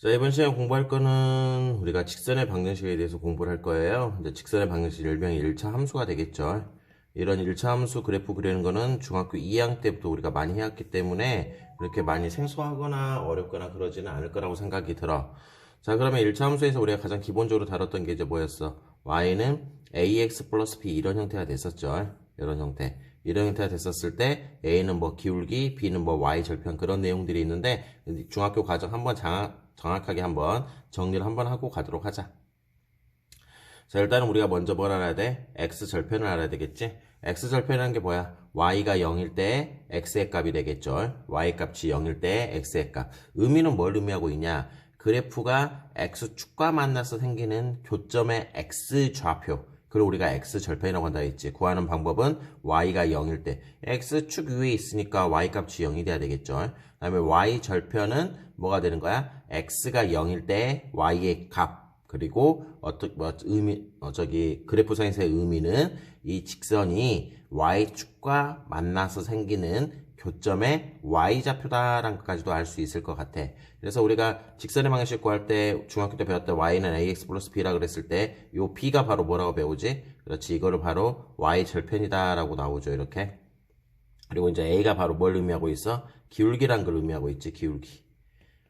자, 이번 시간에 공부할 거는 우리가 직선의 방정식에 대해서 공부를 할 거예요. 이제 직선의 방정식 일명의 1차 함수가 되겠죠. 이런 1차 함수 그래프 그리는 거는 중학교 2학년 때부터 우리가 많이 해왔기 때문에 그렇게 많이 생소하거나 어렵거나 그러지는 않을 거라고 생각이 들어. 자, 그러면 1차 함수에서 우리가 가장 기본적으로 다뤘던 게 이제 뭐였어? y는 ax 플러스 b 이런 형태가 됐었죠. 이런 형태. 이런 형태가 됐었을 때 a는 뭐 기울기, b는 뭐 y 절편 그런 내용들이 있는데 중학교 과정 한번 정확하게 한번 정리를 한번 하고 가도록 하자. 자, 일단은 우리가 먼저 뭘 알아야 돼? x절편을 알아야 되겠지? x절편이라는 게 뭐야? y가 0일 때 x의 값이 되겠죠. y값이 0일 때 x의 값. 의미는 뭘 의미하고 있냐? 그래프가 x축과 만나서 생기는 교점의 x좌표. 그걸 우리가 x절편이라고 한다 했지. 구하는 방법은 y가 0일 때 x축 위에 있으니까 y값이 0이 돼야 되겠죠. 그 다음에 y절편은 뭐가 되는 거야? x가 0일 때 y의 값. 그리고 그래프상에서의 의미는 이 직선이 y축과 만나서 생기는 교점의 y좌표다라는 것까지도 알 수 있을 것 같아. 그래서 우리가 직선의 방정식 구할 때 중학교 때 배웠던 y는 ax 플러스 b라 그랬을 때 요 b가 바로 뭐라고 배우지? 그렇지, 이거를 바로 y절편이다라고 나오죠, 이렇게. 그리고 이제 a가 바로 뭘 의미하고 있어? 기울기란 걸 의미하고 있지, 기울기.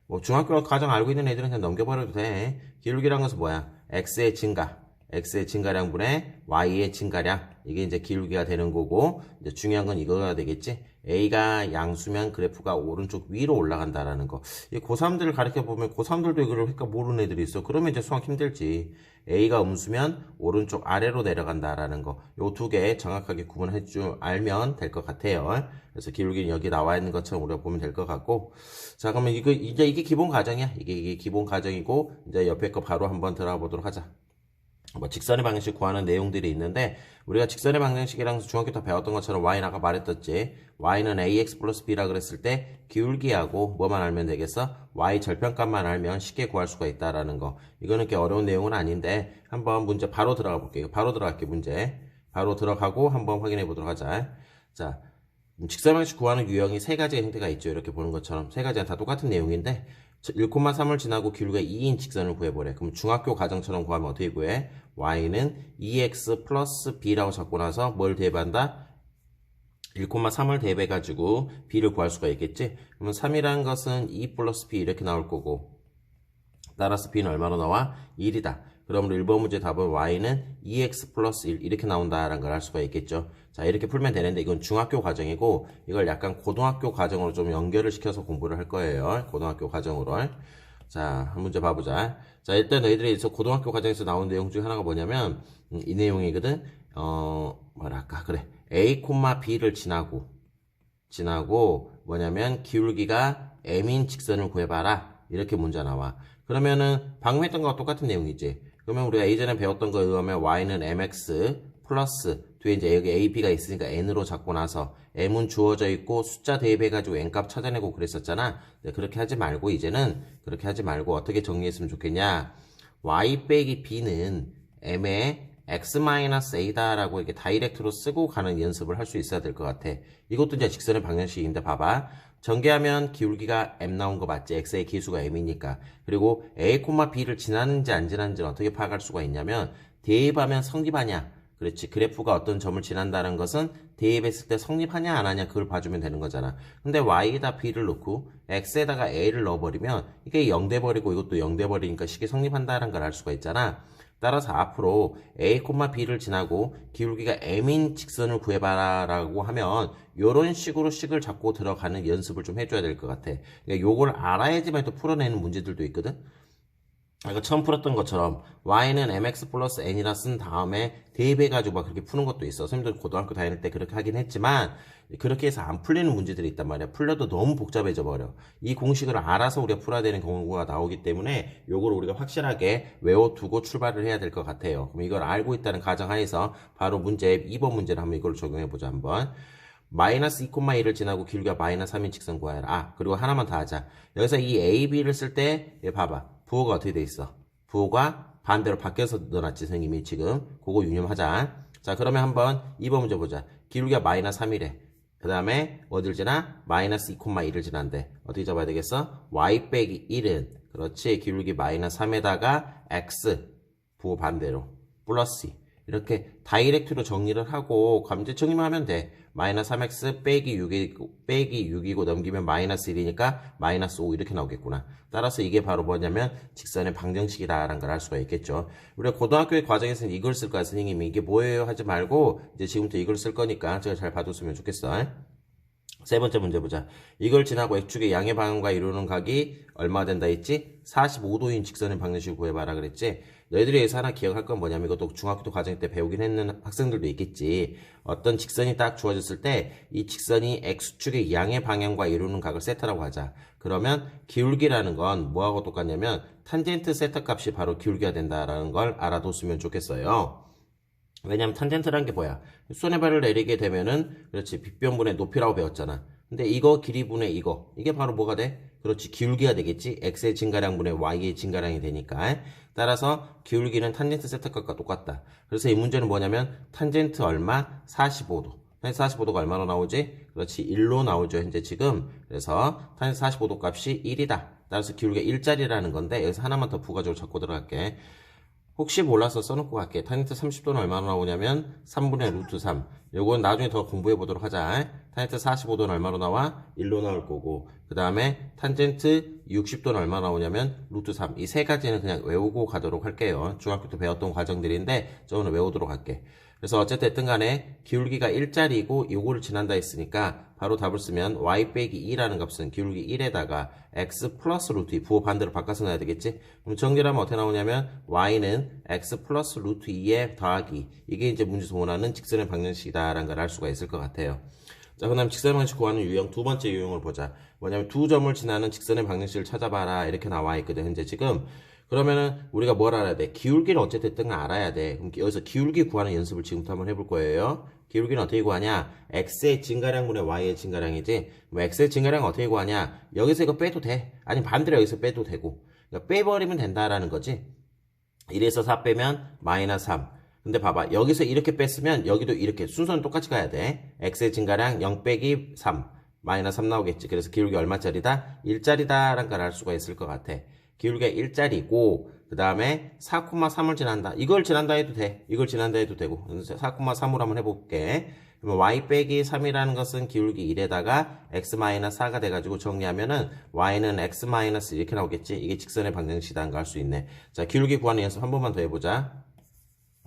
뭐 중학교 과정 알고 있는 애들은 그냥 넘겨버려도 돼. 기울기란 것은 뭐야? x의 증가, x의 증가량분의 y의 증가량. 이게 이제 기울기가 되는 거고, 이제 중요한 건 이거가 되겠지? a가 양수면 그래프가 오른쪽 위로 올라간다라는 거. 이 고3들을 가르쳐 보면 고3들도 이걸 그러니까 모르는 애들이 있어. 그러면 이제 수학 힘들지. a가 음수면 오른쪽 아래로 내려간다라는 거. 요 두 개 정확하게 구분해 줄 알면 될 것 같아요. 그래서 기울기는 여기 나와 있는 것처럼 우리가 보면 될 것 같고. 자, 그러면 이게 기본 과정이야. 이게 기본 과정이고, 이제 옆에 거 바로 한번 들어가 보도록 하자. 뭐 직선의 방정식 구하는 내용들이 있는데, 우리가 직선의 방정식이랑 중학교 때 배웠던 것처럼 y는 아까 말했었지. y는 ax 플러스 b라 그랬을 때 기울기하고 뭐만 알면 되겠어? y 절편값만 알면 쉽게 구할 수가 있다라는 거. 이거는 꽤 어려운 내용은 아닌데 한번 문제 바로 들어가 볼게요. 바로 들어갈게. 문제 바로 들어가고 한번 확인해 보도록 하자. 자, 직선의 방정식 구하는 유형이 세 가지의 형태가 있죠. 이렇게 보는 것처럼 세 가지는 다 똑같은 내용인데 1,3을 지나고 길이가 2인 직선을 구해보래. 그럼 중학교 과정처럼 구하면 어떻게 구해? y는 2x 플러스 b라고 잡고 나서 뭘 대입한다? 1,3을 대입해가지고 b를 구할 수가 있겠지? 그러면 3이라는 것은 2 플러스 b 이렇게 나올 거고, 따라서 b는 얼마로 나와? 1이다. 그러므로 1번 문제 답은 y는 2x 플러스 1 이렇게 나온다라는 걸 알 수가 있겠죠. 자, 이렇게 풀면 되는데 이건 중학교 과정이고 이걸 약간 고등학교 과정으로 좀 연결을 시켜서 공부를 할 거예요. 고등학교 과정으로. 자, 한 문제 봐보자. 자, 일단 너희들이 고등학교 과정에서 나온 내용 중에 하나가 뭐냐면 이 내용이거든. 뭐랄까 그래. a, b를 지나고 뭐냐면 기울기가 m인 직선을 구해봐라. 이렇게 문제 나와. 그러면은 방금 했던 거와 똑같은 내용이지. 그러면 우리가 예전에 배웠던 거에 의하면 y는 mx 플러스 뒤에 이제 여기 a, b가 있으니까 n으로 잡고 나서 m은 주어져 있고 숫자 대입해가지고 n값 찾아내고 그랬었잖아. 네, 그렇게 하지 말고 이제는 그렇게 하지 말고 어떻게 정리했으면 좋겠냐. y 빼기 b는 m의 x-a다라고 이렇게 다이렉트로 쓰고 가는 연습을 할 수 있어야 될 것 같아. 이것도 이제 직선의 방정식인데 봐봐. 전개하면 기울기가 m 나온 거 맞지? x의 기수가 m이니까. 그리고 a, b를 지나는지 안 지나는지는 어떻게 파악할 수가 있냐면 대입하면 성립하냐? 그렇지. 그래프가 어떤 점을 지난다는 것은 대입했을 때 성립하냐 안 하냐 그걸 봐주면 되는 거잖아. 근데 y에다 b를 넣고 x에다가 a를 넣어버리면 이게 0 돼버리고 이것도 0 돼버리니까 식이 성립한다는 걸 알 수가 있잖아. 따라서 앞으로 a, b를 지나고 기울기가 m인 직선을 구해봐라 라고 하면 이런 식으로 식을 잡고 들어가는 연습을 좀 해줘야 될 것 같아. 그러니까 요걸 알아야지만 또 풀어내는 문제들도 있거든. 이거 처음 풀었던 것처럼 y는 mx 플러스 n이라 쓴 다음에 대입해가지고 막 그렇게 푸는 것도 있어. 선생님들 고등학교 다닐 때 그렇게 하긴 했지만 그렇게 해서 안 풀리는 문제들이 있단 말이야. 풀려도 너무 복잡해져 버려. 이 공식을 알아서 우리가 풀어야 되는 경우가 나오기 때문에 요걸 우리가 확실하게 외워두고 출발을 해야 될 것 같아요. 그럼 이걸 알고 있다는 가정하에서 바로 문제 2번 문제를 한번 이걸 적용해보자 한번. 마이너스 2,1을 지나고 길이가 마이너스 3인 직선 구하라. 아, 그리고 하나만 더 하자. 여기서 이 a, b를 쓸 때 봐봐. 부호가 어떻게 돼 있어? 부호가 반대로 바뀌어서 넣어놨지, 선생님이 지금. 그거 유념하자. 자, 그러면 한번 2번 문제 보자. 기울기가 마이너스 3이래. 그 다음에 어딜 지나? 마이너스 2,1을 지난대. 어떻게 잡아야 되겠어? y 빼기 1은 그렇지. 기울기 마이너스 3에다가 x 부호 반대로 플러스 2. 이렇게 다이렉트로 정리를 하고 관계 정리만 하면 돼. 마이너스 3x 빼기 6이고 넘기면 마이너스 1이니까 마이너스 5 이렇게 나오겠구나. 따라서 이게 바로 뭐냐면 직선의 방정식이다라는 걸 알 수가 있겠죠. 우리가 고등학교의 과정에서는 이걸 쓸 거야. 선생님이 이게 뭐예요 하지 말고 이제 지금부터 이걸 쓸 거니까 제가 잘 봐줬으면 좋겠어. 세 번째 문제 보자. 이걸 지나고 X축의 양의 방향과 이루는 각이 얼마 된다 했지? 45도인 직선의 방정식을 구해봐라 그랬지? 너희들이 여기서 하나 기억할 건 뭐냐면 이것도 중학교 과정 때 배우긴 했는 학생들도 있겠지. 어떤 직선이 딱 주어졌을 때 이 직선이 X축의 양의 방향과 이루는 각을 세타라고 하자. 그러면 기울기라는 건 뭐하고 똑같냐면 탄젠트 세타 값이 바로 기울기가 된다라는 걸 알아뒀으면 좋겠어요. 왜냐면 탄젠트라는 게 뭐야? 손해발을 내리게 되면은 그렇지 빗변분의 높이라고 배웠잖아. 근데 이거 길이분의 이게 바로 뭐가 돼? 그렇지 기울기가 되겠지. x의 증가량분의 y의 증가량이 되니까. 따라서 기울기는 탄젠트 세타값과 똑같다. 그래서 이 문제는 뭐냐면 탄젠트 얼마? 45도. 탄젠트 45도가 얼마로 나오지? 그렇지 1로 나오죠 현재 지금. 그래서 탄젠트 45도 값이 1이다. 따라서 기울기가 1짜리라는 건데 여기서 하나만 더 부가적으로 적고 들어갈게. 혹시 몰라서 써놓고 갈게. 탄젠트 30도는 얼마나 나오냐면 3분의 루트 3. 요건 나중에 더 공부해 보도록 하자. 탄젠트 45도는 얼마로 나와? 1로 나올 거고. 그 다음에 탄젠트 60도는 얼마 나오냐면 루트 3. 이 세 가지는 그냥 외우고 가도록 할게요. 중학교 때 배웠던 과정들인데 저는 외우도록 할게. 그래서 어쨌든 간에 기울기가 1짜리고 요거를 지난다 했으니까 바로 답을 쓰면 y 빼기 2라는 값은 기울기 1에다가 x 플러스 루트 2 부호 반대로 바꿔서 넣어야 되겠지? 그럼 정리를 하면 어떻게 나오냐면 y는 x 플러스 루트 2에 더하기 이게 이제 문제에서 원하는 직선의 방정식이다라는 걸 알 수가 있을 것 같아요. 자, 그 다음 직선의 방정식 구하는 유형 두 번째 유형을 보자. 뭐냐면 두 점을 지나는 직선의 방정식을 찾아봐라 이렇게 나와 있거든 현재 지금. 그러면은 우리가 뭘 알아야 돼? 기울기를 어쨌든 알아야 돼. 그럼 여기서 기울기 구하는 연습을 지금부터 한번 해볼 거예요. 기울기는 어떻게 구하냐? x의 증가량분의 y의 증가량이지. 뭐 x의 증가량은 어떻게 구하냐? 여기서 이거 빼도 돼. 아니 반대로 여기서 빼도 되고. 그러니까 빼버리면 된다라는 거지. 1에서 4 빼면 마이너스 3. 근데 봐봐. 여기서 이렇게 뺐으면 여기도 이렇게 순서는 똑같이 가야 돼. x의 증가량 0 빼기 3. 마이너스 3 나오겠지. 그래서 기울기 얼마짜리다? 1짜리다라는 걸 알 수가 있을 것 같아. 기울기가 1짜리고 그 다음에 4,3을 지난다. 이걸 지난다 해도 돼. 이걸 지난다 해도 되고 4,3으로 한번 해볼게. 그러면 y 빼기 3이라는 것은 기울기 1에다가 x-4가 돼가지고 정리하면은 y는 x- 이렇게 나오겠지. 이게 직선의 방정식이라는 거 알 수 있네. 자, 기울기 구하는 연습 한 번만 더 해보자.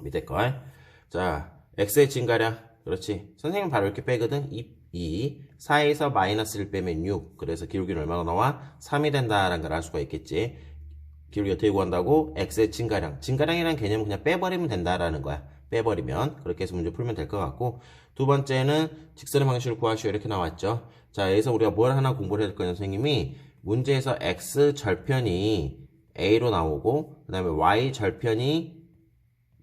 밑에 걸. 자, x의 증가량. 그렇지. 선생님 바로 이렇게 빼거든. 2. 4에서 마이너스 1 빼면 6. 그래서 기울기는 얼마나 나와? 3이 된다라는 걸 알 수가 있겠지. 기울기 어떻게 구한다고? x의 증가량. 증가량이라는 개념은 그냥 빼버리면 된다라는 거야. 빼버리면. 그렇게 해서 문제 풀면 될 것 같고. 두 번째는 직선의 방식을 구하시오. 이렇게 나왔죠. 자, 여기서 우리가 뭘 하나 공부를 해야 될 거냐, 선생님이. 문제에서 x 절편이 a로 나오고, 그 다음에 y 절편이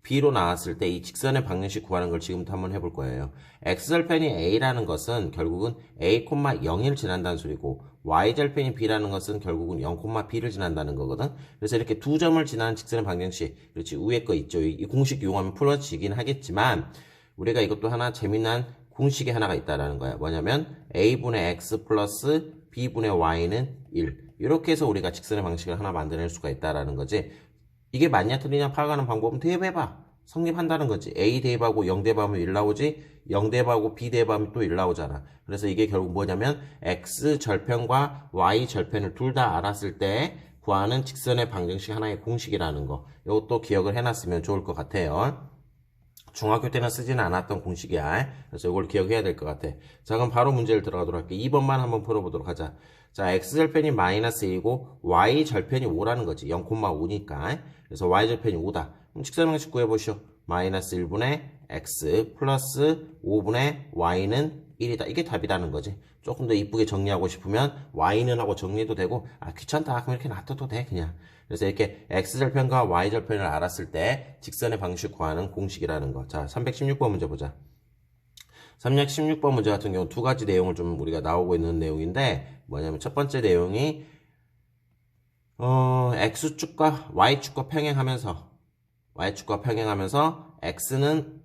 b로 나왔을 때 이 직선의 방정식 구하는 걸 지금부터 한번 해볼 거예요. x절편이 a라는 것은 결국은 a, 0을 지난다는 소리고 y절편이 b라는 것은 결국은 0, b를 지난다는 거거든. 그래서 이렇게 두 점을 지나는 직선의 방정식, 그렇지 위에 거 있죠. 이 공식 이용하면 풀어지긴 하겠지만 우리가 이것도 하나 재미난 공식이 하나가 있다라는 거야. 뭐냐면 a분의 x 플러스 b분의 y는 1. 이렇게 해서 우리가 직선의 방식을 하나 만들어낼 수가 있다라는 거지. 이게 맞냐 틀리냐 파악하는 방법은 대입해봐. 성립한다는 거지. A 대입하고 0 대입하면 1 나오지. 0 대입하고 B 대입하면 또 1 나오잖아. 그래서 이게 결국 뭐냐면 X 절편과 Y 절편을 둘 다 알았을 때 구하는 직선의 방정식 하나의 공식이라는 거. 이것도 기억을 해놨으면 좋을 것 같아요. 중학교 때는 쓰지는 않았던 공식이야. 그래서 이걸 기억해야 될 것 같아. 자, 그럼 바로 문제를 들어가도록 할게. 2번만 한번 풀어보도록 하자. 자, X절편이 마이너스 1이고 Y절편이 5라는 거지. 0,5니까. 그래서 Y절편이 5다. 그럼 직선의 방식 구해보시오. 마이너스 1분의 X 플러스 5분의 Y는 1이다. 이게 답이라는 거지. 조금 더 이쁘게 정리하고 싶으면 Y는 하고 정리해도 되고, 아, 귀찮다. 그럼 이렇게 놔둬도 돼, 그냥. 그래서 이렇게 X절편과 Y절편을 알았을 때 직선의 방식 구하는 공식이라는 거. 자, 316번 문제 보자. 316번 문제 같은 경우 두 가지 내용을 좀 우리가 나오고 있는 내용인데, 뭐냐면 첫 번째 내용이 X축과 Y축과 평행하면서 X는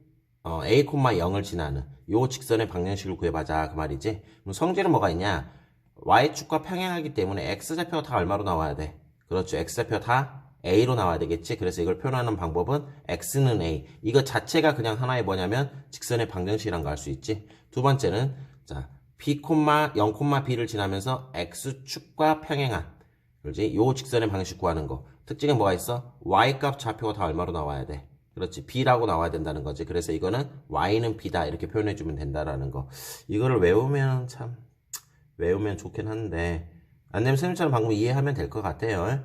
A, 0을 지나는 요 직선의 방정식을 구해보자 그 말이지. 그럼 성질은 뭐가 있냐? Y축과 평행하기 때문에 X좌표가 다 얼마로 나와야 돼? 그렇죠. x좌표 다 a로 나와야 되겠지. 그래서 이걸 표현하는 방법은 x는 a. 이거 자체가 그냥 하나의 뭐냐면 직선의 방정식이란 거 알 수 있지. 두 번째는 자 b, 0, b를 지나면서 x축과 평행한 그렇지? 요 직선의 방식 구하는 거. 특징은 뭐가 있어? y값 좌표가 다 얼마로 나와야 돼? 그렇지. b라고 나와야 된다는 거지. 그래서 이거는 y는 b다 이렇게 표현해주면 된다라는 거. 이거를 외우면 참 외우면 좋긴 한데 안 되면 선생님처럼 방금 이해하면 될 것 같아요.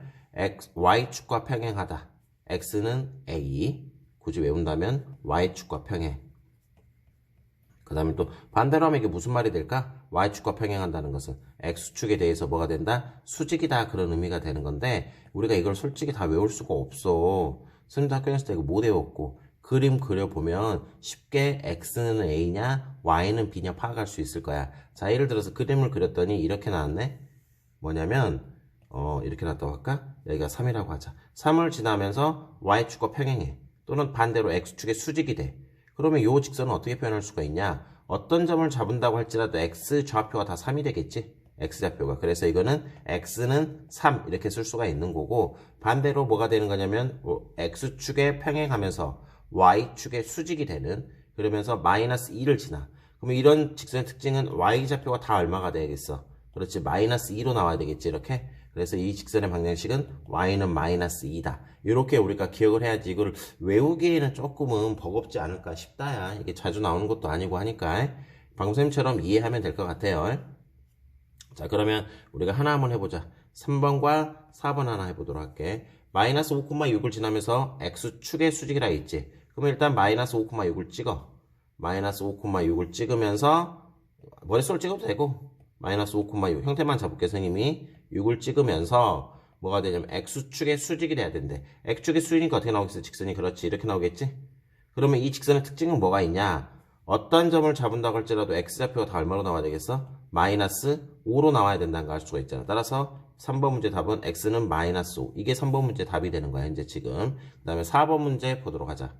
y축과 평행하다. x는 a. 굳이 외운다면 y축과 평행. 그 다음에 또 반대로 하면 이게 무슨 말이 될까? y축과 평행한다는 것은 x축에 대해서 뭐가 된다? 수직이다 그런 의미가 되는 건데 우리가 이걸 솔직히 다 외울 수가 없어. 선생님도 학교 다닐 때 이거 못 외웠고 그림 그려보면 쉽게 x는 a냐 y는 b냐 파악할 수 있을 거야. 자 예를 들어서 그림을 그렸더니 이렇게 나왔네. 뭐냐면 이렇게 나왔다고 할까? 여기가 3이라고 하자. 3을 지나면서 y축과 평행해. 또는 반대로 x축의 수직이 돼. 그러면 이 직선은 어떻게 표현할 수가 있냐? 어떤 점을 잡은다고 할지라도 x 좌표가 다 3이 되겠지? x 좌표가. 그래서 이거는 x는 3 이렇게 쓸 수가 있는 거고 반대로 뭐가 되는 거냐면 x축에 평행하면서 y축의 수직이 되는 그러면서 마이너스 2를 지나. 그러면 이런 직선의 특징은 y좌표가 다 얼마가 되겠어? 그렇지. 마이너스 2로 나와야 되겠지. 이렇게. 그래서 이 직선의 방정식은 y는 마이너스 2다. 이렇게 우리가 기억을 해야지 이걸 외우기에는 조금은 버겁지 않을까 싶다야. 이게 자주 나오는 것도 아니고 하니까 방금 선생님처럼 이해하면 될 것 같아요. 자 그러면 우리가 하나 한번 해보자. 3번과 4번 하나 해보도록 할게. 마이너스 5,6을 지나면서 x축의 수직이라 있지. 그러면 일단 마이너스 5,6을 찍어. 마이너스 5,6을 찍으면서 머릿속을 찍어도 되고 마이너스 5,6 형태만 잡을게 선생님이 6을 찍으면서 뭐가 되냐면 x축의 수직이 돼야 된대. x축의 수직이니까 어떻게 나오겠어? 직선이 그렇지 이렇게 나오겠지? 그러면 이 직선의 특징은 뭐가 있냐? 어떤 점을 잡은다고 할지라도 x좌표가 다 얼마로 나와야 되겠어? 마이너스 5로 나와야 된다는 걸 알 수가 있잖아. 따라서 3번 문제 답은 x는 마이너스 5. 이게 3번 문제 답이 되는 거야 현재 지금. 그 다음에 4번 문제 보도록 하자.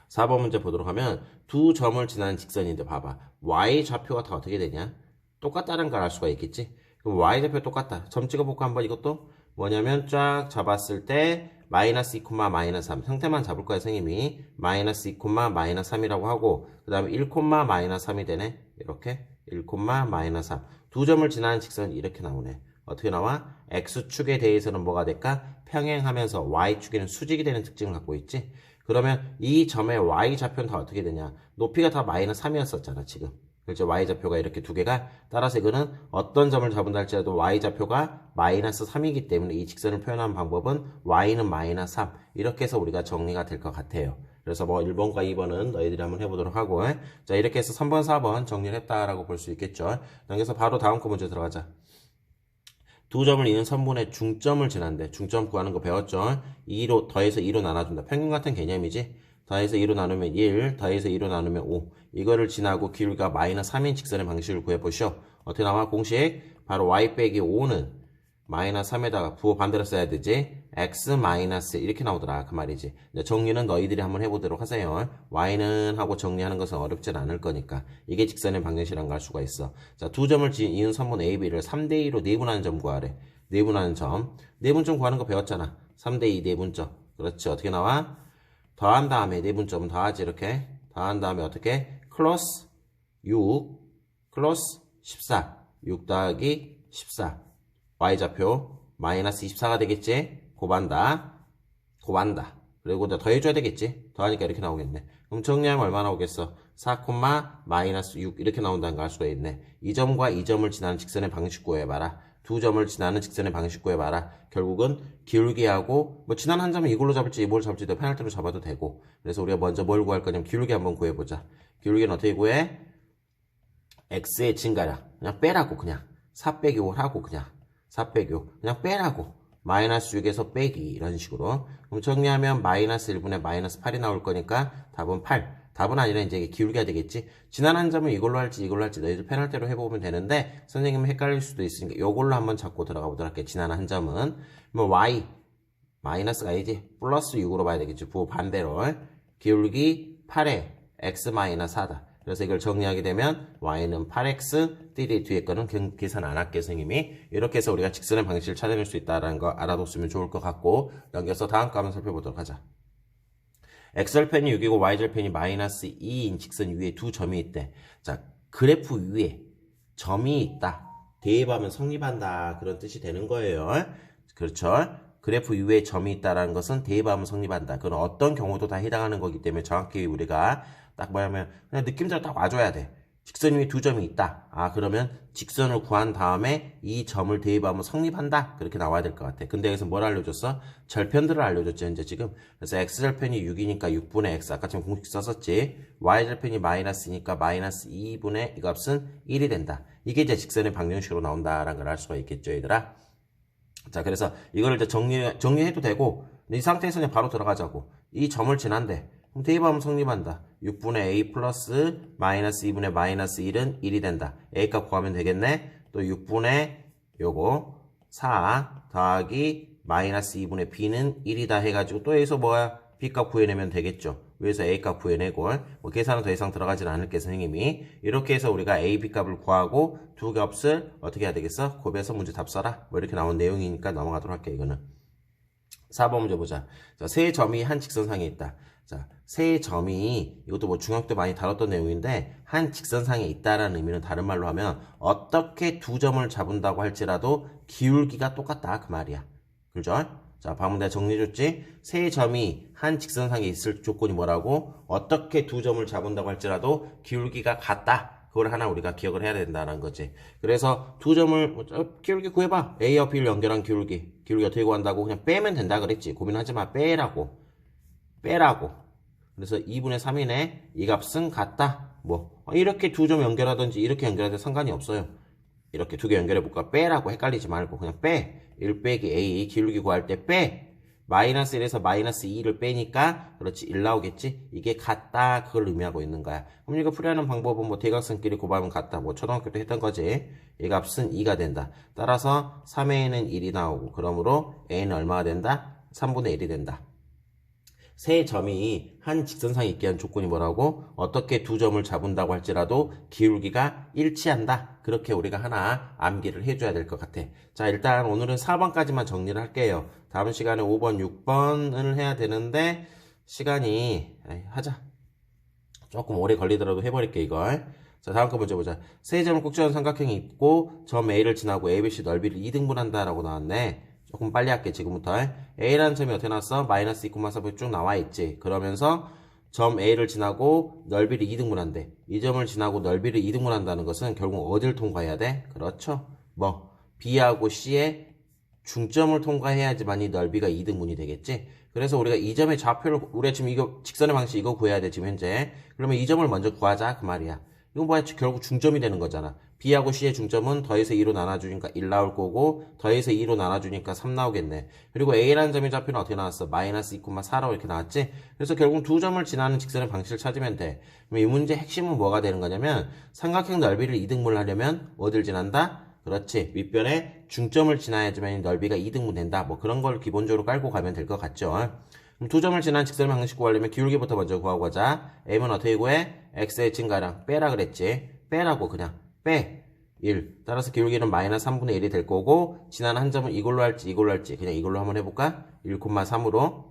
4번 문제 보도록 하면 두 점을 지나는 직선인데 봐봐. y좌표가 다 어떻게 되냐? 똑같다는 걸 알 수가 있겠지? 그럼 y좌표 똑같다. 점 찍어볼까 한번 이것도? 뭐냐면 쫙 잡았을 때 마이너스 2, 마이너스 3 형태만 잡을 거야 선생님이. 마이너스 2, 마이너스 3이라고 하고 그 다음에 1, 마이너스 3이 되네. 이렇게 1, 마이너스 3 두 점을 지나는 직선이 이렇게 나오네. 어떻게 나와? x축에 대해서는 뭐가 될까? 평행하면서 y축에는 수직이 되는 특징을 갖고 있지. 그러면 이 점의 y좌표는 다 어떻게 되냐? 높이가 다 마이너스 3이었었잖아 지금. 그렇죠? y좌표가 이렇게 두 개가. 따라서 이거는 어떤 점을 잡은다 할지라도 y좌표가 마이너스 3이기 때문에 이 직선을 표현하는 방법은 y는 마이너스 3 이렇게 해서 우리가 정리가 될 것 같아요. 그래서 뭐 1번과 2번은 너희들이 한번 해보도록 하고 자 이렇게 해서 3번 4번 정리를 했다라고 볼 수 있겠죠. 여기서 바로 다음 거 문제 들어가자. 두 점을 이은 선분의 중점을 지난대. 중점 구하는 거 배웠죠? 2로 더해서 2로 나눠준다. 평균 같은 개념이지. 더해서 2로 나누면 1, 더해서 2로 나누면 5. 이거를 지나고 길이가 마이너스 3인 직선의 방식을 구해보시오. 어떻게 나와? 공식. 바로 y 빼기 5는 마이너스 3에다가 부호 반대로 써야 되지. x 마이너스 이렇게 나오더라. 그 말이지. 정리는 너희들이 한번 해보도록 하세요. y는 하고 정리하는 것은 어렵진 않을 거니까. 이게 직선의 방정식이란 걸 알 수가 있어. 자, 두 점을 이은 선분 AB를 3대2로 내분하는 점 구하래. 내분하는 점. 내분점 구하는 거 배웠잖아. 3대2 내분점. 그렇지. 어떻게 나와? 더한 다음에 내분점은 더하지 이렇게. 더한 다음에 어떻게? 클러스 6 클러스 14. 6 더하기 14. y좌표 마이너스 24가 되겠지? 곱한다. 그리고 더해줘야 되겠지? 더하니까 이렇게 나오겠네. 그럼 정리하면 얼마 나오겠어? 4, 마이너스 6 이렇게 나온다는 걸 알 수가 있네. 이 점과 이 점을 지나는 직선의 방식 구해봐라. 두 점을 지나는 직선의 방식 구해봐라. 결국은 기울기하고 뭐 지난 한 점은 이걸로 잡을지 이걸로 잡을지 너 편할 대로 잡아도 되고. 그래서 우리가 먼저 뭘 구할 거냐면 기울기 한번 구해보자. 기울기는 어떻게 구해? x의 증가량 그냥 빼라고 그냥 4 빼기 5를 하고 그냥 4 빼기 5 그냥 빼라고 마이너스 6에서 빼기 이런 식으로. 그럼 정리하면 마이너스 1분의 마이너스 8이 나올 거니까 답은 8. 답은 아니라 이제 기울기가 되겠지. 지난 한 점은 이걸로 할지 너희들 편할 대로 해보면 되는데 선생님은 헷갈릴 수도 있으니까 이걸로 한번 잡고 들어가 보도록 할게. 지난 한 점은 뭐 y 마이너스가 아니지 플러스 6으로 봐야 되겠지. 부호 반대로 기울기 8에 x 마이너스 4다. 그래서 이걸 정리하게 되면 y는 8x, 뒤에 거는 계산 안 할게요, 선생님이. 이렇게 해서 우리가 직선의 방식을 찾아낼 수 있다는 거 알아뒀으면 좋을 것 같고, 넘겨서 다음 거 한번 살펴보도록 하자. x절편이 6이고 y절편이 마이너스 2인 직선 위에 두 점이 있대. 자, 그래프 위에 점이 있다. 대입하면 성립한다. 그런 뜻이 되는 거예요. 그렇죠? 그래프 위에 점이 있다라는 것은 대입하면 성립한다. 그건 어떤 경우도 다 해당하는 거기 때문에 정확히 우리가 딱 뭐냐면 그냥 느낌대로 딱 와줘야 돼. 직선 위에 두 점이 있다. 아, 그러면 직선을 구한 다음에 이 점을 대입하면 성립한다. 그렇게 나와야 될 것 같아. 근데 여기서 뭘 알려줬어? 절편들을 알려줬죠, 이제 지금. 그래서 x절편이 6이니까 6분의 x. 아까 지금 공식 썼었지. y절편이 마이너스니까 마이너스 2분의 이 값은 1이 된다. 이게 이제 직선의 방정식으로 나온다라는 걸 알 수가 있겠죠, 얘들아. 자, 그래서 이거를 이제 정리해도 되고, 이 상태에서 그냥 바로 들어가자고. 이 점을 지난대. 그럼 대입하면 성립한다. 6분의 a 플러스 마이너스 2분의 마이너스 1은 1이 된다. a 값 구하면 되겠네. 또 6분의 요거 4 더하기 마이너스 2분의 b는 1이다 해가지고 또 여기서 뭐야? b 값 구해내면 되겠죠. 위에서 a 값 구해내고 뭐 계산은 더 이상 들어가지는 않을게 선생님이. 이렇게 해서 우리가 a, b 값을 구하고 두 값을 어떻게 해야 되겠어? 곱해서 문제 답 써라. 뭐 이렇게 나온 내용이니까 넘어가도록 할게 이거는. 4번 문제 보자. 자, 세 점이 한 직선상에 있다. 자, 세 점이 이것도 뭐 중학교 때 많이 다뤘던 내용인데 한 직선상에 있다라는 의미는 다른 말로 하면 어떻게 두 점을 잡은다고 할지라도 기울기가 똑같다 그 말이야. 그죠? 자, 방금 내가 정리해줬지? 세 점이 한 직선상에 있을 조건이 뭐라고? 어떻게 두 점을 잡은다고 할지라도 기울기가 같다. 그걸 하나 우리가 기억을 해야 된다는 거지. 그래서 두 점을 기울기 구해봐. A와 B를 연결한 기울기 어떻게 구한다고? 그냥 빼면 된다 그랬지. 고민하지 마. 빼라고. 그래서 2분의 3이네. 이 값은 같다. 뭐 이렇게 두 점 연결하든지 이렇게 연결해도 상관이 없어요. 이렇게 두 개 연결해볼까? 빼라고 헷갈리지 말고 그냥 빼. 1 빼기 A 기울기 구할 때 빼. 마이너스 1에서 마이너스 2를 빼니까 그렇지 1 나오겠지? 이게 같다 그걸 의미하고 있는 거야. 그럼 이거 풀이하는 방법은 뭐 대각선끼리 곱하면 같다. 뭐 초등학교 때 했던 거지. 이 값은 2가 된다. 따라서 3A는 1이 나오고 그러므로 A는 얼마가 된다? 3분의 1이 된다. 세 점이 한 직선상에 있게 한 조건이 뭐라고? 어떻게 두 점을 잡은다고 할지라도 기울기가 일치한다. 그렇게 우리가 하나 암기를 해줘야 될 것 같아. 자, 일단 오늘은 4번까지만 정리를 할게요. 다음 시간에 5번, 6번을 해야 되는데 시간이 하자. 조금 오래 걸리더라도 해버릴게 이걸. 자, 다음 거 먼저 보자. 세 점을 꼭 지어준 삼각형이 있고 점 A를 지나고 ABC 넓이를 2등분한다 라고 나왔네. 조금 빨리 할게 지금부터. A라는 점이 어떻게 나왔어? 마이너스 2,4이 쭉 나와있지. 그러면서 점 A를 지나고 넓이를 2등분한대. 이 점을 지나고 넓이를 2등분한다는 것은 결국 어딜 통과해야 돼? 그렇죠. 뭐 B하고 C의 중점을 통과해야지만 이 넓이가 2등분이 되겠지. 그래서 우리가 이 점의 좌표를 우리가 지금 이거 직선의 방식 이거 구해야 돼 지금 현재. 그러면 이 점을 먼저 구하자 그 말이야. 이건 뭐야? 결국 중점이 되는 거잖아. B하고 C의 중점은 더해서 2로 나눠주니까 1 나올 거고 더해서 2로 나눠주니까 3 나오겠네. 그리고 A라는 점의 좌표는 어떻게 나왔어? 마이너스 2,4라고 이렇게 나왔지? 그래서 결국 두 점을 지나는 직선의 방식을 찾으면 돼. 그럼 이 문제 핵심은 뭐가 되는 거냐면 삼각형 넓이를 2등분을 하려면 어딜 지난다? 그렇지. 윗변에 중점을 지나야지만 넓이가 2등분 된다. 뭐 그런 걸 기본적으로 깔고 가면 될 것 같죠. 그럼 두 점을 지난 직선의 방식 구하려면 기울기부터 먼저 구하고 가자. M은 어떻게 구해? X의 증가량 빼라 그랬지. 빼라고 그냥. 빼. 1. 따라서 기울기는 마이너스 3분의 1이 될 거고 지나는 한 점은 이걸로 할지 그냥 이걸로 한번 해볼까? 1,3으로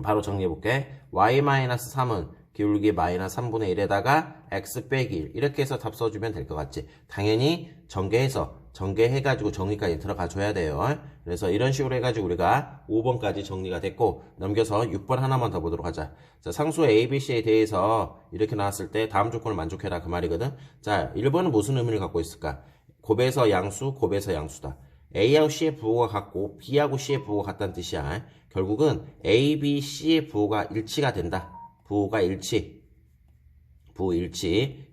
바로 정리해볼게. y-3은 기울기 마이너스 3분의 1에다가 x 빼기 1 이렇게 해서 답 써주면 될 것 같지. 당연히 전개해가지고 정리까지 들어가 줘야 돼요. 그래서 이런 식으로 해가지고 우리가 5번까지 정리가 됐고 넘겨서 6번 하나만 더 보도록 하자. 자, 상수 ABC에 대해서 이렇게 나왔을 때 다음 조건을 만족해라 그 말이거든. 자, 1번은 무슨 의미를 갖고 있을까? 곱에서 양수다. A하고 C의 부호가 같고 B하고 C의 부호가 같다는 뜻이야. 결국은 A, B, C의 부호가 일치가 된다. 부호가 일치.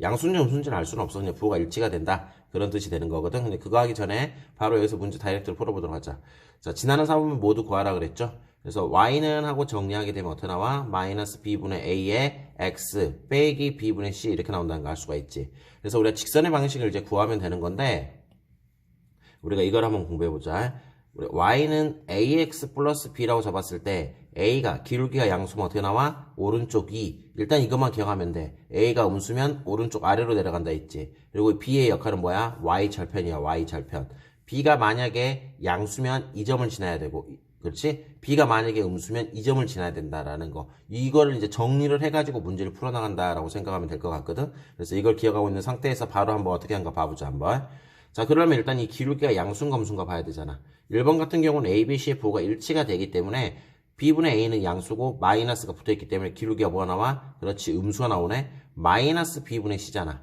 양수인지 음수인지는 알 수는 없어. 그냥 부호가 일치가 된다. 그런 뜻이 되는 거거든. 근데 그거 하기 전에 바로 여기서 문제 다이렉트로 풀어보도록 하자. 자, 지나는 4분면 모두 구하라 그랬죠. 그래서 y는 하고 정리하게 되면 어떻게 나와? 마이너스 b분의 a의 x 빼기 b분의 c 이렇게 나온다는 걸 알 수가 있지. 그래서 우리가 직선의 방식을 이제 구하면 되는 건데 우리가 이걸 한번 공부해보자. 우리 y는 ax 플러스 b라고 잡았을 때 A가 기울기가 양수면 어떻게 나와? 오른쪽 2. 일단 이것만 기억하면 돼. A가 음수면 오른쪽 아래로 내려간다 했지. 그리고 B의 역할은 뭐야? Y 절편이야. Y 절편. B가 만약에 양수면 이 점을 지나야 되고, 그렇지? B가 만약에 음수면 이 점을 지나야 된다라는 거. 이거를 이제 정리를 해가지고 문제를 풀어나간다라고 생각하면 될 것 같거든. 그래서 이걸 기억하고 있는 상태에서 바로 한번 어떻게 한가 봐보자, 한번. 자, 그러면 일단 이 기울기가 양수인가 음수인가 봐야 되잖아. 1번 같은 경우는 A, B, C의 부호가 일치가 되기 때문에 B분의 A는 양수고 마이너스가 붙어있기 때문에 기울기가 뭐가 나와? 그렇지, 음수가 나오네. 마이너스 B분의 C잖아.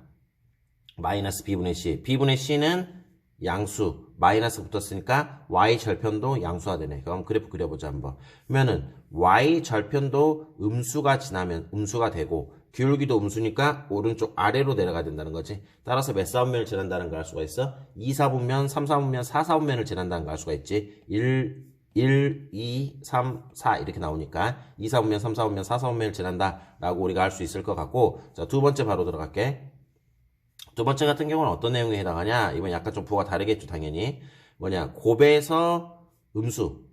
마이너스 B분의 C. B분의 C는 양수, 마이너스 붙었으니까 Y 절편도 양수가 되네. 그럼 그래프 그려보자 한번. 그러면은 Y 절편도 음수가 지나면 음수가 되고 기울기도 음수니까 오른쪽 아래로 내려가야 된다는 거지. 따라서 몇 사분면을 지난다는 걸 알 수가 있어? 2, 4분면, 3, 4분면, 4, 4분면을 지난다는 걸 알 수가 있지. 1, 2, 3, 4 이렇게 나오니까 2, 4분면, 3, 4분면, 4, 4분면을 지난다 라고 우리가 알 수 있을 것 같고, 자, 두 번째 바로 들어갈게. 두 번째 같은 경우는 어떤 내용에 해당하냐? 이번 약간 좀 부호가 다르겠죠, 당연히. 뭐냐? 곱에서 음수,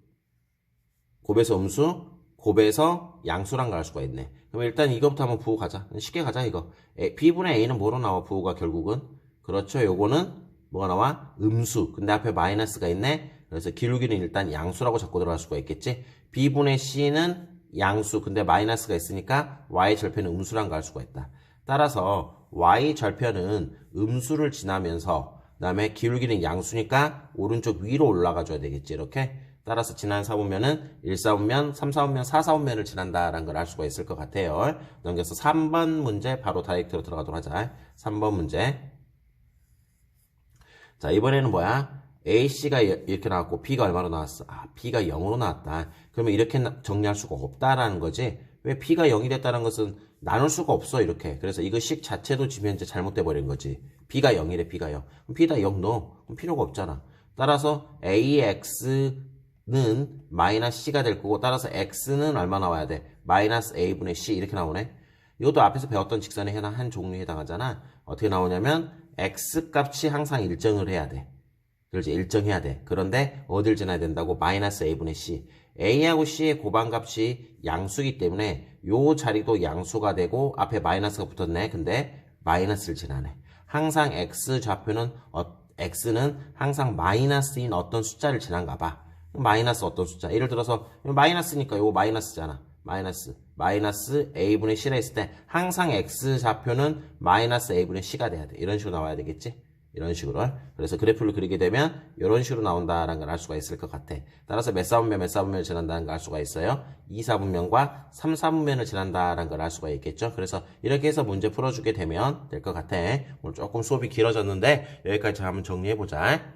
곱에서 음수, 곱에서 양수란 걸 알 수가 있네. 그럼 일단 이거부터 한번 부호 가자. 쉽게 가자, 이거. B분의 A는 뭐로 나와, 부호가 결국은? 그렇죠, 요거는 뭐가 나와? 음수. 근데 앞에 마이너스가 있네. 그래서 기울기는 일단 양수라고 잡고 들어갈 수가 있겠지. B분의 C는 양수. 근데 마이너스가 있으니까 Y 절편은 음수란 걸 알 수가 있다. 따라서 Y 절편은 음수를 지나면서 그다음에 기울기는 양수니까 오른쪽 위로 올라가 줘야 되겠지. 이렇게. 따라서 지난 4분면은 1, 4분면, 3, 4분면, 4, 4분면을 지난다라는 걸 알 수가 있을 것 같아요. 넘겨서 3번 문제 바로 다이렉트로 들어가도록 하자. 3번 문제. 자, 이번에는 뭐야? AC가 이렇게 나왔고 B가 얼마로 나왔어? 아, B가 0으로 나왔다. 그러면 이렇게 정리할 수가 없다라는 거지. 왜 B가 0이 됐다는 것은 나눌 수가 없어, 이렇게. 그래서 이거 식 자체도 지금 현재 잘못돼 버린 거지. B가 0이래, B가 0. 그럼 B다 0 넣어. 그럼 필요가 없잖아. 따라서 AX는 마이너스 C가 될 거고, 따라서 X는 얼마 나와야 돼? 마이너스 A분의 C 이렇게 나오네. 이것도 앞에서 배웠던 직선의 한 종류에 해당하잖아. 어떻게 나오냐면 X 값이 항상 일정을 해야 돼. 그렇지, 일정해야 돼. 그런데 어딜 지나야 된다고? 마이너스 A분의 C. A하고 C의 고반값이 양수이기 때문에 요 자리도 양수가 되고 앞에 마이너스가 붙었네. 근데 마이너스를 지나네. 항상 X 좌표는 X는 항상 마이너스인 어떤 숫자를 지난가 봐. 마이너스 어떤 숫자. 예를 들어서 마이너스니까 요거 마이너스잖아. 마이너스 A분의 C라 했을 때 항상 X 좌표는 마이너스 A분의 C가 돼야 돼. 이런 식으로 나와야 되겠지? 이런 식으로. 그래서 그래프를 그리게 되면 이런 식으로 나온다라는 걸 알 수가 있을 것 같아. 따라서 몇 사분면을 지난다는 걸 알 수가 있어요. 2, 4분면과 3, 4분면을 지난다라는 걸 알 수가 있겠죠. 그래서 이렇게 해서 문제 풀어주게 되면 될 것 같아. 오늘 조금 수업이 길어졌는데 여기까지 한번 정리해보자.